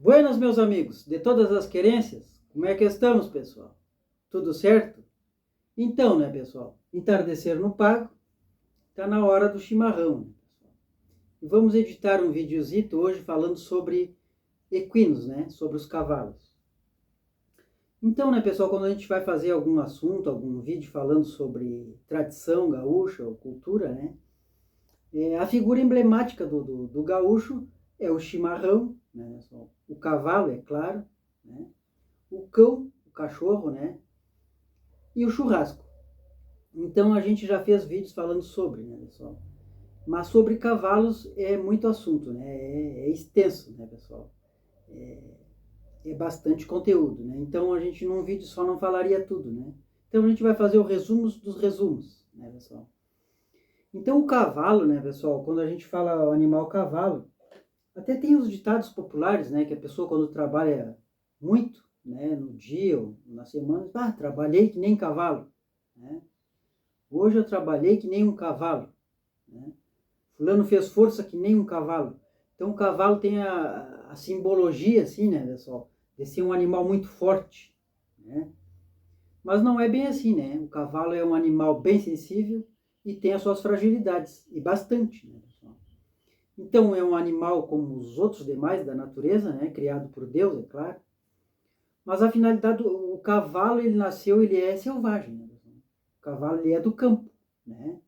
Buenas, meus amigos, de todas as querências, como é que estamos, pessoal? Tudo certo? Então, né, pessoal, entardecer no pago, tá na hora do chimarrão, né, pessoal? E vamos editar um videozito hoje falando sobre equinos, né, sobre os cavalos. Então, né, pessoal, quando a gente vai fazer algum assunto, algum vídeo falando sobre tradição gaúcha ou cultura, né, a figura emblemática do gaúcho é o chimarrão, né, o cavalo, é claro, né, o cão, o cachorro, né? E o churrasco. Então a gente já fez vídeos falando sobre, né, pessoal? Mas sobre cavalos é muito assunto, né? É extenso, né, pessoal? É bastante conteúdo, né? Então a gente num vídeo só não falaria tudo, né? Então a gente vai fazer o resumo dos resumos, né, pessoal? Então o cavalo, né, pessoal? Quando a gente fala o animal cavalo, até tem os ditados populares, né? Que a pessoa quando trabalha muito, né, no dia ou na semana, trabalhei que nem cavalo, né? Hoje eu trabalhei que nem um cavalo, né? Fulano fez força que nem um cavalo. Então o cavalo tem a simbologia, assim, né, pessoal, de ser um animal muito forte, né? Mas não é bem assim, né? O cavalo é um animal bem sensível e tem as suas fragilidades, e bastante, né, pessoal? Então é um animal como os outros demais da natureza, né? Criado por Deus, é claro. Mas a finalidade, o cavalo, ele nasceu, ele é selvagem, né? O cavalo, ele é do campo, né?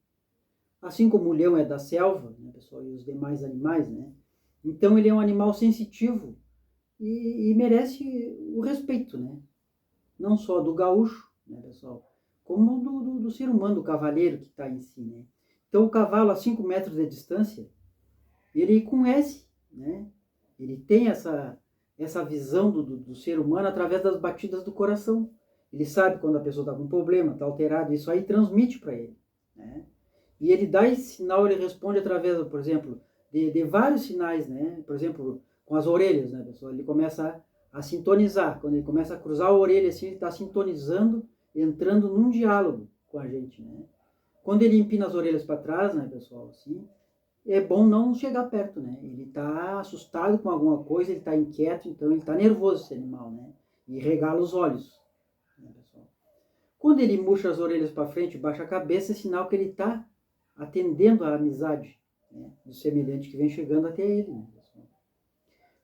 Assim como o leão é da selva, né, pessoal, e os demais animais, né? Então ele é um animal sensitivo e merece o respeito, né? Não só do gaúcho, né, pessoal, como do ser humano, do cavaleiro que está em si, né? Então o cavalo a 5 metros de distância, ele conhece, né? Ele tem essa visão do ser humano através das batidas do coração. Ele sabe quando a pessoa está com problema, está alterado, isso aí transmite para ele, né? E ele dá esse sinal, ele responde através, por exemplo, de vários sinais, né? Por exemplo, com as orelhas, né, pessoal? Ele começa a sintonizar. Quando ele começa a cruzar a orelha assim, ele está sintonizando, entrando num diálogo com a gente, né? Quando ele empina as orelhas para trás, né, pessoal, assim, é bom não chegar perto, né? Ele está assustado com alguma coisa, ele está inquieto, então ele está nervoso, esse animal, né? E regala os olhos, né, pessoal? Quando ele murcha as orelhas para frente, baixa a cabeça, é sinal que ele está atendendo à amizade, né, do semelhante que vem chegando até ele, né, pessoal?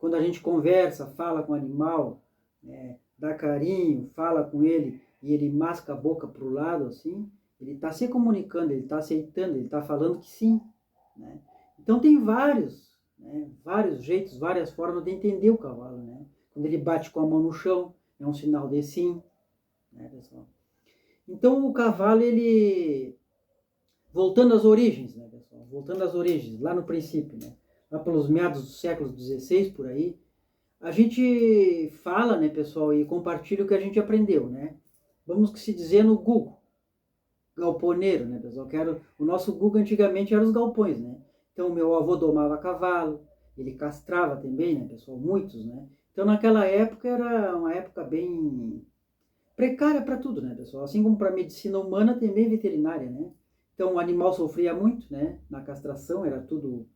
Quando a gente conversa, fala com o animal, né, dá carinho, fala com ele e ele masca a boca para o lado assim, ele está se comunicando, ele está aceitando, ele está falando que sim, né? Então tem vários, né, vários jeitos, várias formas de entender o cavalo, né? Quando ele bate com a mão no chão, é um sinal de sim, né, pessoal? Então o cavalo, ele, voltando às origens, né, pessoal? Voltando às origens, lá no princípio, né? Lá pelos meados do século XVI, por aí, a gente fala, né, pessoal, e compartilha o que a gente aprendeu, né? Vamos que se dizer no Google, galponeiro, né, pessoal? O nosso Google antigamente era os galpões, né? Então o meu avô domava cavalo, ele castrava também, né, pessoal? Muitos, né? Então naquela época era uma época bem precária para tudo, né, pessoal? Assim como para a medicina humana, também veterinária, né? Então o animal sofria muito, né? Na castração era tudo,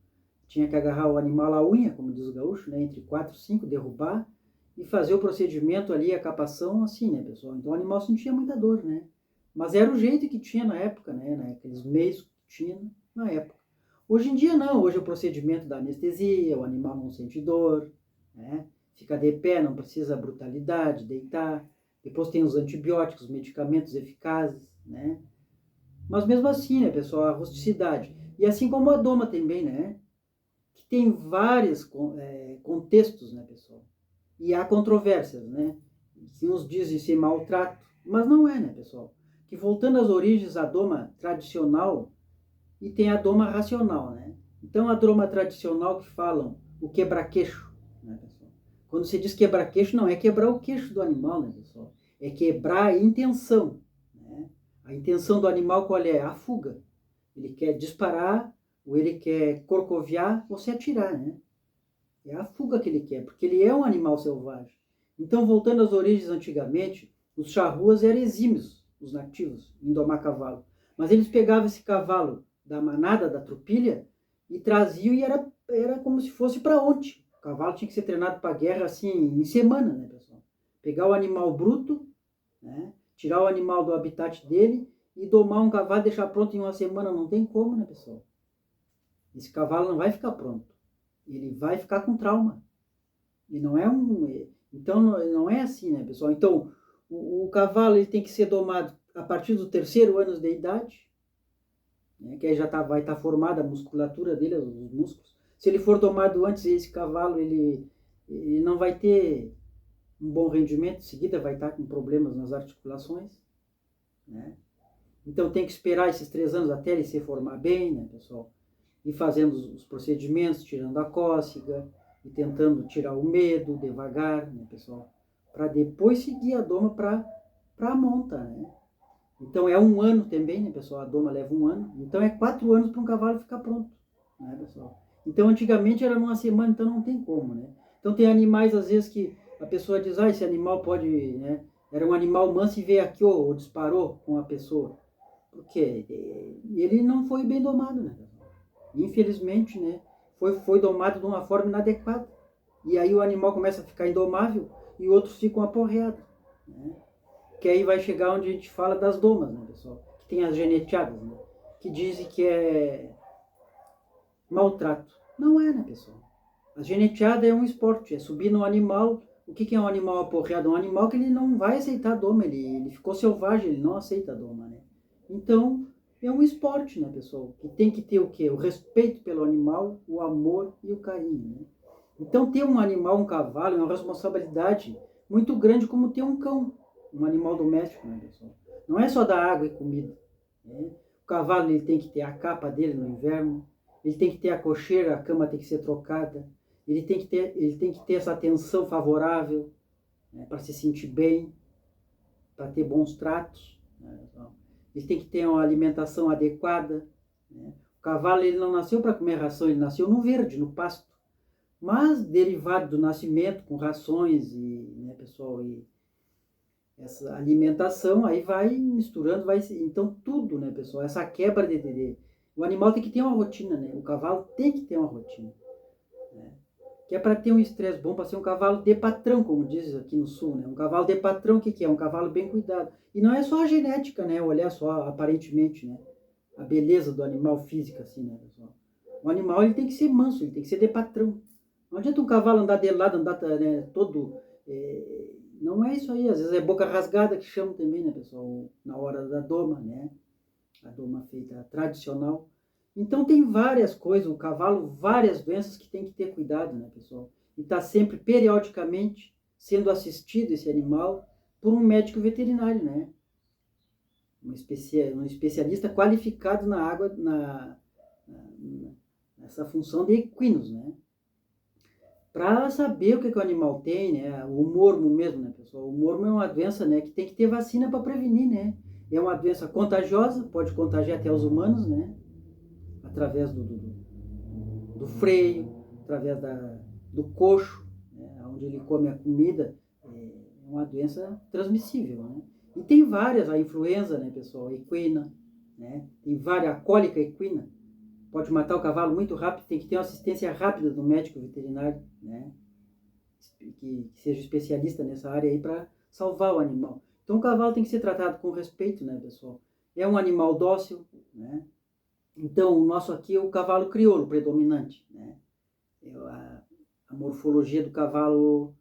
tinha que agarrar o animal à unha, como diz o gaúcho, né? Entre 4 e 5, derrubar e fazer o procedimento ali, a capação, assim, né, pessoal? Então o animal sentia muita dor, né? Mas era o jeito que tinha na época, né? Aqueles meios que tinha na época. Hoje em dia não, hoje é o procedimento da anestesia, o animal não sente dor, né? Fica de pé, não precisa brutalidade, deitar. Depois tem os antibióticos, medicamentos eficazes, né? Mas mesmo assim, né, pessoal, a rusticidade. E assim como a doma também, né? Que tem vários contextos, né, pessoal? E há controvérsias, né? Que uns dizem ser maltrato, mas não é, né, pessoal? Que voltando às origens, a doma tradicional e tem a doma racional, né? Então a doma tradicional que falam o quebra-queixo, né, pessoal? Quando se diz quebra-queixo, não é quebrar o queixo do animal, né, pessoal? É quebrar a intenção, né? A intenção do animal qual é? A fuga. Ele quer disparar, ou ele quer corcoviar, ou se atirar, né? É a fuga que ele quer, porque ele é um animal selvagem. Então, voltando às origens antigamente, os charruas eram exímios, os nativos, em domar cavalo. Mas eles pegavam esse cavalo da manada, da tropilha, e traziam e era como se fosse para ontem. cavalo tinha que ser treinado para guerra assim, em semana, né, pessoal? Pegar o animal bruto, né? Tirar o animal do habitat dele e domar um cavalo e deixar pronto em uma semana. Não tem como, né, pessoal? Esse cavalo não vai ficar pronto. Ele vai ficar com trauma. E não é um... Então, não é assim, né, pessoal? Então, o cavalo ele tem que ser domado a partir do 3º ano de idade, né, que aí já vai estar formada a musculatura dele, os músculos. Se ele for domado antes, esse cavalo ele não vai ter um bom rendimento, em seguida vai estar com problemas nas articulações, né? Então tem que esperar esses 3 anos até ele se formar bem, né, pessoal? E fazendo os procedimentos, tirando a cócega, e tentando tirar o medo devagar, né, pessoal? Para depois seguir a doma para a monta, né? Então é 1 ano também, né, pessoal? A doma leva 1 ano. Então é 4 anos para um cavalo ficar pronto, né, pessoal? Então antigamente era numa semana, então não tem como, né? Então tem animais, às vezes, que a pessoa diz, esse animal pode, né? Era um animal manso e veio aqui ou disparou com a pessoa. Porque ele não foi bem domado, né? Infelizmente, né? Foi domado de uma forma inadequada. E aí o animal começa a ficar indomável e outros ficam aporreados, né? Que aí vai chegar onde a gente fala das domas, né, pessoal? Que tem as geneteadas, né? Que dizem que é maltrato. Não é, né, pessoal? A geneteada é um esporte, é subir no animal. O que é um animal aporreado? Um animal que ele não vai aceitar a doma, ele ficou selvagem, ele não aceita a doma, né? Então, é um esporte, né, pessoal? Que tem que ter o quê? O respeito pelo animal, o amor e o carinho, né? Então, ter um animal, um cavalo, é uma responsabilidade muito grande como ter um cão, um animal doméstico, né, pessoal? Não é só dar água e comida, né? O cavalo ele tem que ter a capa dele no inverno, ele tem que ter a cocheira, a cama tem que ser trocada, ele tem que ter essa atenção favorável, né, para se sentir bem, para ter bons tratos, né? Ele tem que ter uma alimentação adequada, né? O cavalo ele não nasceu para comer ração, ele nasceu no verde, no pasto. Mas derivado do nascimento, com rações e, né, pessoal, e essa alimentação, aí vai misturando, então tudo, né, pessoal, essa quebra o animal tem que ter uma rotina, né? O cavalo tem que ter uma rotina, né? Que é para ter um estresse bom, para ser um cavalo de patrão, como diz aqui no sul, né? Um cavalo de patrão, o que é? Um cavalo bem cuidado. E não é só a genética, né? Olhar só, aparentemente, né? A beleza do animal física, assim, né, pessoal? O animal, ele tem que ser manso, ele tem que ser de patrão. Não adianta um cavalo andar de lado, andar, né, todo... não é isso aí, às vezes é boca rasgada que chamam também, né, pessoal? Na hora da doma, né? A doma feita tradicional. Então tem várias coisas, o cavalo, várias doenças que tem que ter cuidado, né, pessoal? E está sempre, periodicamente, sendo assistido esse animal por um médico veterinário, né? Um especialista qualificado na água, nessa função de equinos, né? Para saber o que o animal tem, né? O mormo mesmo, né, pessoal? O mormo é uma doença, né, que tem que ter vacina para prevenir, né? É uma doença contagiosa, pode contagiar até os humanos, né? Através do freio, através do coxo, né, onde ele come a comida, é uma doença transmissível, né? E tem várias, a influenza, né, pessoal, a equina, né? Tem várias, a cólica equina, pode matar o cavalo muito rápido, tem que ter uma assistência rápida do médico veterinário, né? Que seja especialista nessa área aí para salvar o animal. Então o cavalo tem que ser tratado com respeito, né, pessoal? É um animal dócil, né? Então, o nosso aqui é o cavalo crioulo predominante, né? É a morfologia do cavalo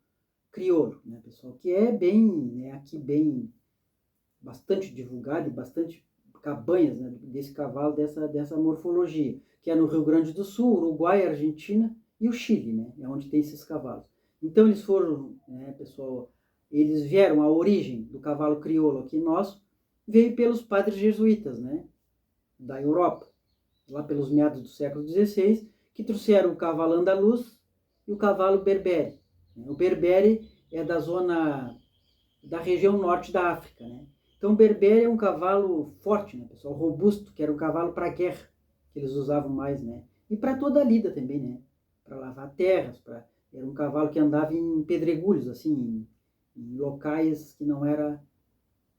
crioulo, né, pessoal? Que é bem, né, aqui bem, bastante divulgado e bastante cabanhas, né, desse cavalo, dessa morfologia, que é no Rio Grande do Sul, Uruguai, Argentina e o Chile, né? É onde tem esses cavalos. Então, eles foram, né, pessoal, eles vieram, a origem do cavalo crioulo aqui nosso, veio pelos padres jesuítas, né? Da Europa, lá pelos meados do século XVI, que trouxeram o cavalo andaluz e o cavalo berbere. O berbere é da região norte da África, né? Então o berbere é um cavalo forte, né, pessoal? Robusto, que era um cavalo para guerra, que eles usavam mais, né? E para toda a lida também, né? Para lavar terras, era um cavalo que andava em pedregulhos, assim, em locais que não era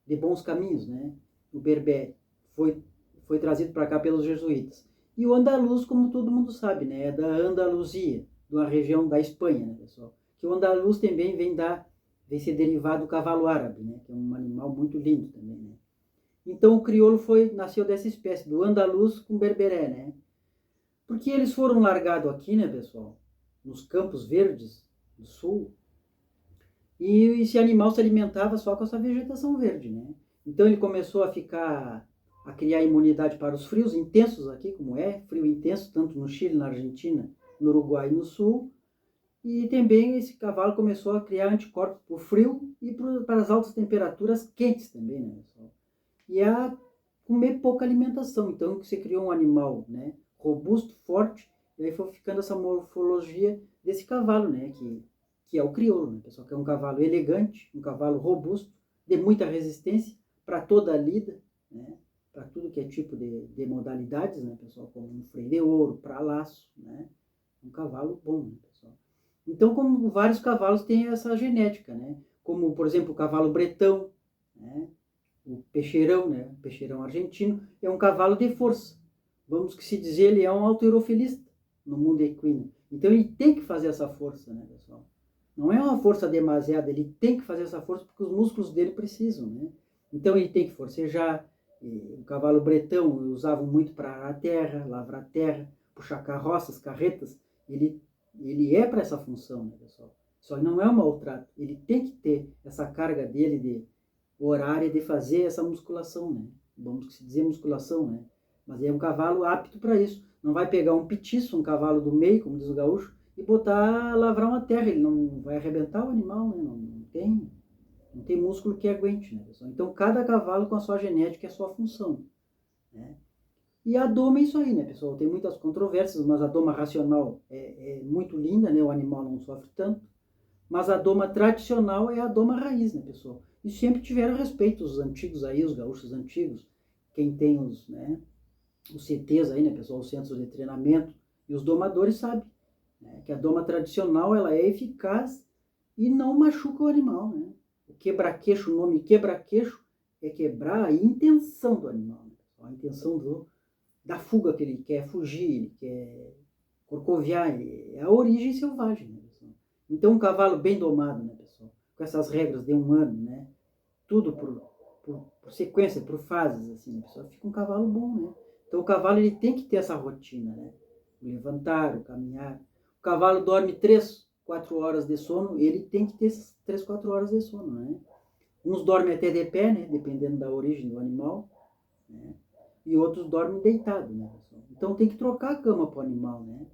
de bons caminhos, né? O berbere foi trazido para cá pelos jesuítas. E o andaluz, como todo mundo sabe, né, é da Andaluzia, de uma região da Espanha, né, pessoal? Que o andaluz também vem ser derivado do cavalo árabe, né? Que é um animal muito lindo também, né? Então o crioulo nasceu dessa espécie, do andaluz com berberé, né? Porque eles foram largados aqui, né, pessoal? Nos campos verdes do sul, e esse animal se alimentava só com essa vegetação verde, né? Então ele começou a criar imunidade para os frios intensos aqui, como é, frio intenso, tanto no Chile, na Argentina, no Uruguai e no Sul. E também esse cavalo começou a criar anticorpos para o frio e para as altas temperaturas quentes também, né, pessoal? E a comer pouca alimentação. Então você criou um animal, né, robusto, forte, e aí foi ficando essa morfologia desse cavalo, né, que é o crioulo, né, pessoal? Que é um cavalo elegante, um cavalo robusto, de muita resistência para toda a lida, né? Para tudo que é tipo de modalidades, né, pessoal? Como um freio de ouro, para laço, né? Um cavalo bom, né, pessoal? Então, como vários cavalos têm essa genética, né? Como, por exemplo, o cavalo bretão, né? O peixeirão, né? O peixeirão argentino, é um cavalo de força. Vamos que se dizer, ele é um halterofilista no mundo equino. Então, ele tem que fazer essa força, né, pessoal? Não é uma força demasiada, ele tem que fazer essa força porque os músculos dele precisam, né? Então, ele tem que forcejar. O cavalo bretão usavam muito para arar a terra, lavrar a terra, puxar carroças, carretas. Ele é para essa função, né, pessoal? Só que não é um maltrato. Ele tem que ter essa carga dele de horária de fazer essa musculação, né? Vamos se dizer musculação, né? Mas é um cavalo apto para isso. Não vai pegar um petiço, um cavalo do meio, como diz o gaúcho, e botar a lavrar uma terra. Ele não vai arrebentar o animal, né? Não tem músculo que aguente, né, pessoal? Então, cada cavalo com a sua genética e a sua função, né? E a doma é isso aí, né, pessoal? Tem muitas controvérsias, mas a doma racional é muito linda, né? O animal não sofre tanto. Mas a doma tradicional é a doma raiz, né, pessoal? E sempre tiveram respeito os antigos aí, os gaúchos antigos, quem tem os CTs aí, né, pessoal? Os centros de treinamento. E os domadores sabem, né, que a doma tradicional ela é eficaz e não machuca o animal, né? O quebra-queixo, o nome quebra-queixo é quebrar a intenção do animal, né, pessoal? A intenção da fuga que ele quer fugir, ele quer corcoviar, é a origem selvagem, né, pessoal? Então um cavalo bem domado, né, pessoal? Com essas regras de um ano, né? Tudo por sequência, por fases, assim, né, pessoal? Fica um cavalo bom, né? Então o cavalo ele tem que ter essa rotina, né? O levantar, o caminhar. O cavalo dorme 3, 4 horas de sono, ele tem que ter essas 3, 4 horas de sono, né? Uns dormem até de pé, né? Dependendo da origem do animal, né? E outros dormem deitados, né, pessoal? Então tem que trocar a cama para o animal, né?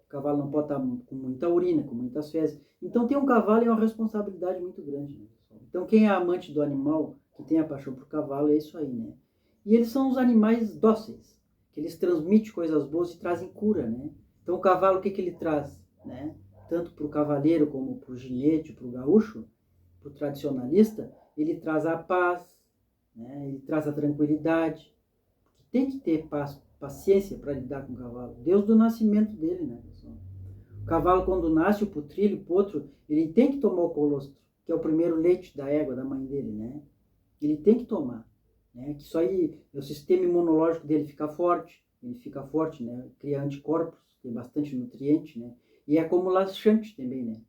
O cavalo não pode estar com muita urina, com muitas fezes. Então ter um cavalo é uma responsabilidade muito grande, né, pessoal? Então quem é amante do animal, que tem a paixão por cavalo, é isso aí, né? E eles são os animais dóceis, que eles transmitem coisas boas e trazem cura, né? Então o cavalo, o que ele traz, né? Tanto para o cavaleiro como para o ginete, para o gaúcho, para o tradicionalista, ele traz a paz, né? Ele traz a tranquilidade. Tem que ter paciência para lidar com o cavalo. Desde o nascimento dele, né, pessoal? O cavalo, quando nasce, o putrilho, o potro, ele tem que tomar o colostro, que é o primeiro leite da égua, da mãe dele, né? Ele tem que tomar, né? Que isso aí, o sistema imunológico dele fica forte, ele fica forte, né? Cria anticorpos, tem bastante nutriente, né? E é como laxante também, né?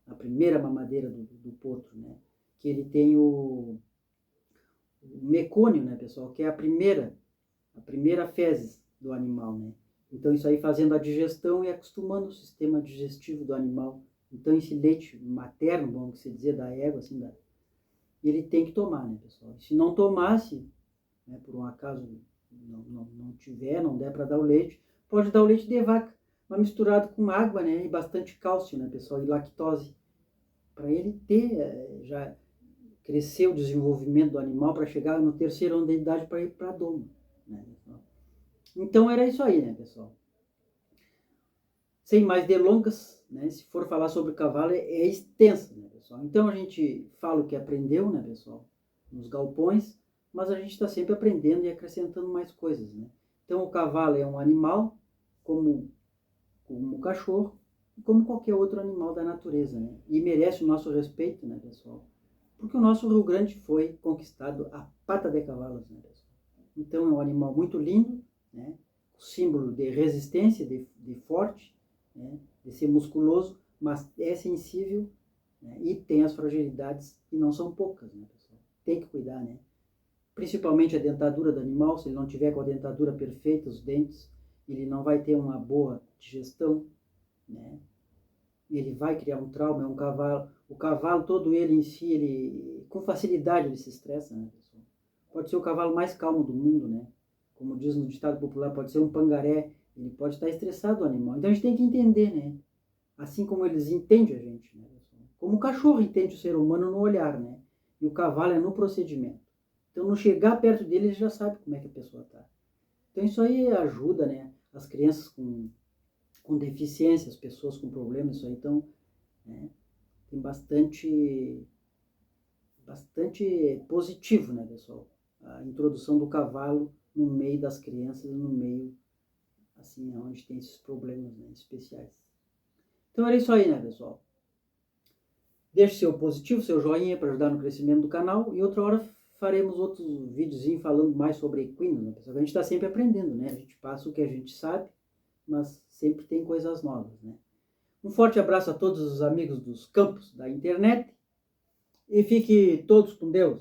A primeira mamadeira do potro, né? Que ele tem o mecônio, né, pessoal? Que é a primeira fezes do animal, né? Então isso aí fazendo a digestão e acostumando o sistema digestivo do animal. Então esse leite materno, vamos dizer, da égua, assim, ele tem que tomar, né, pessoal? Se não tomasse, né, por um acaso não tiver, não der para dar o leite, pode dar o leite de vaca, mas misturado com água, né, e bastante cálcio, né, pessoal, e lactose, para ele ter, já crescer o desenvolvimento do animal para chegar no terceiro ano de idade para ir para a doma, né, pessoal? Então era isso aí, né, pessoal? Sem mais delongas, né? Se for falar sobre cavalo, é extensa, né, pessoal? Então a gente fala o que aprendeu, né, pessoal? Nos galpões, mas a gente está sempre aprendendo e acrescentando mais coisas, né? Então o cavalo é um animal, como o cachorro, como qualquer outro animal da natureza, né? E merece o nosso respeito, né, pessoal? Porque o nosso Rio Grande foi conquistado a pata de cavalos, né, pessoal? Então é um animal muito lindo, né? Símbolo de resistência, de forte, né? de ser musculoso, mas é sensível, né? E tem as fragilidades, e não são poucas, né, pessoal? Tem que cuidar, né? Principalmente a dentadura do animal, se ele não tiver com a dentadura perfeita, os dentes, ele não vai ter uma boa digestão, né? Ele vai criar um trauma, é um cavalo. O cavalo todo ele em si, ele com facilidade ele se estressa, né, pessoal? Pode ser o cavalo mais calmo do mundo, né? Como diz no ditado popular, pode ser um pangaré, ele pode estar estressado o animal. Então a gente tem que entender, né? Assim como eles entendem a gente, né, pessoal? Como o cachorro entende o ser humano no olhar, né? E o cavalo é no procedimento. Então, no chegar perto dele, ele já sabe como é que a pessoa está. Então, isso aí ajuda, né? As crianças com deficiência, as pessoas com problemas, isso aí. Então, né, tem bastante positivo, né, pessoal? A introdução do cavalo no meio das crianças, no meio, assim, onde tem esses problemas, né, especiais. Então, era isso aí, né, pessoal? Deixe seu positivo, seu joinha para ajudar no crescimento do canal. E outra hora faremos outros videozinhos falando mais sobre equinos, né, pessoal? A gente está sempre aprendendo, né? A gente passa o que a gente sabe, mas sempre tem coisas novas, né? Um forte abraço a todos os amigos dos campos da internet e fique todos com Deus.